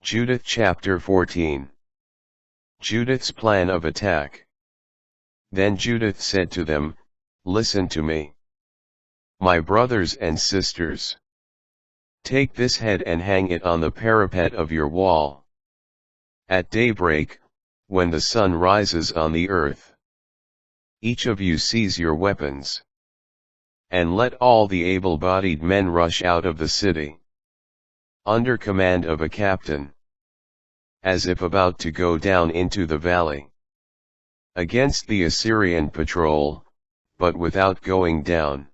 Judith chapter 14. Judith's plan of attack. Then Judith said to them, "Listen to me, my brothers and sisters. Take this head and hang it on the parapet of your wall. At daybreak, when the sun rises on the earth, each of you seize your weapons. And let all the able-bodied men rush out of the city, under command of a captain, as if about to go down into the valley, against the Assyrian patrol, but without going down.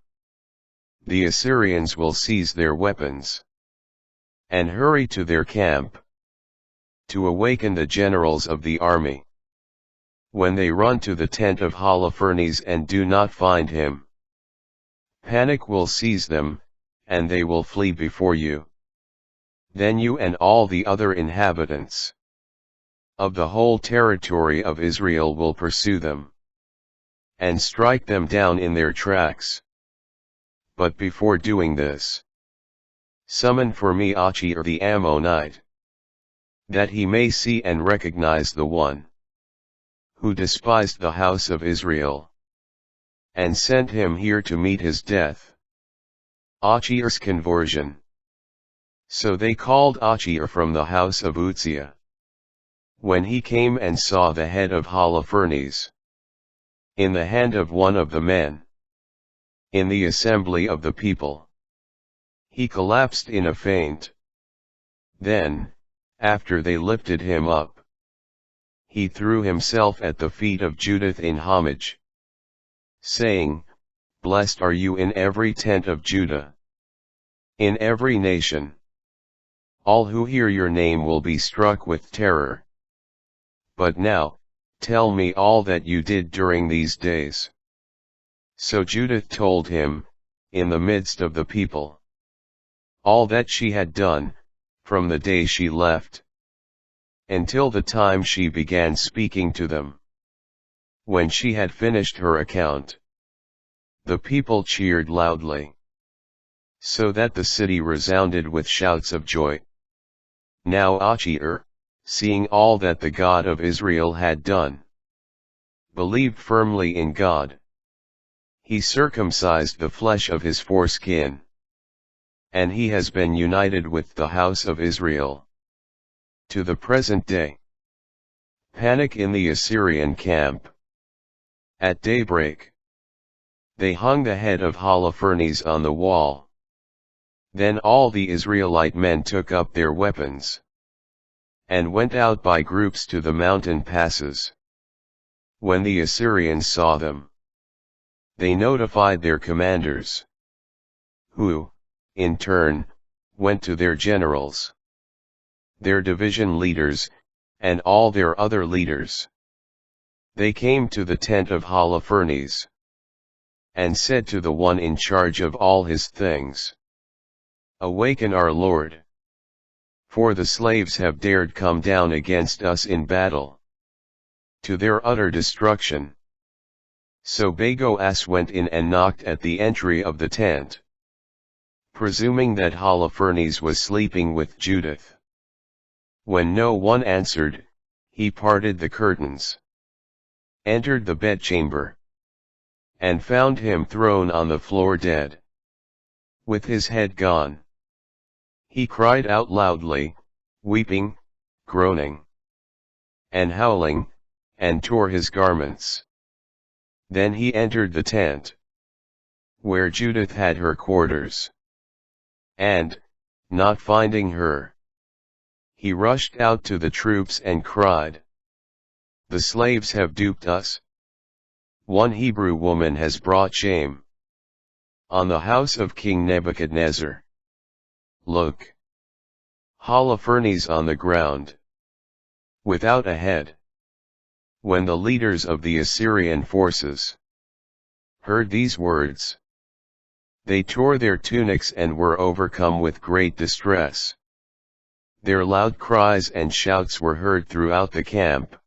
The Assyrians will seize their weapons, and hurry to their camp, to awaken the generals of the army. When they run to the tent of Holofernes and do not find him, panic will seize them, and they will flee before you. Then you and all the other inhabitants of the whole territory of Israel will pursue them, and strike them down in their tracks. But before doing this, summon for me Achir the Ammonite, that he may see and recognize the one who despised the house of Israel, and sent him here to meet his death." Achir's conversion. So they called Achir from the house of Uzziah. When he came and saw the head of Holofernes in the hand of one of the men in the assembly of the people, he collapsed in a faint. Then, after they lifted him up, he threw himself at the feet of Judith in homage, saying, "Blessed are you in every tent of Judah, in every nation. All who hear your name will be struck with terror. But now, tell me all that you did during these days." So Judith told him, in the midst of the people, all that she had done, from the day she left, until the time she began speaking to them. When she had finished her account, the people cheered loudly, so that the city resounded with shouts of joy. Now Achir, seeing all that the God of Israel had done, believed firmly in God. He circumcised the flesh of his foreskin, and he has been united with the house of Israel to the present day. Panic in the Assyrian camp. At daybreak, they hung the head of Holofernes on the wall. Then all the Israelite men took up their weapons, and went out by groups to the mountain passes. When the Assyrians saw them, they notified their commanders, who, in turn, went to their generals, their division leaders, and all their other leaders. They came to the tent of Holofernes, and said to the one in charge of all his things, "Awaken our Lord, for the slaves have dared come down against us in battle, to their utter destruction." So Bagoas went in and knocked at the entry of the tent, presuming that Holofernes was sleeping with Judith. When no one answered, he parted the curtains, entered the bedchamber, and found him thrown on the floor dead, with his head gone. He cried out loudly, weeping, groaning, and howling, and tore his garments. Then he entered the tent, where Judith had her quarters, and, not finding her, he rushed out to the troops and cried, "The slaves have duped us. One Hebrew woman has brought shame on the house of King Nebuchadnezzar. Look! Holofernes on the ground, without a head." When the leaders of the Assyrian forces heard these words, they tore their tunics and were overcome with great distress. Their loud cries and shouts were heard throughout the camp,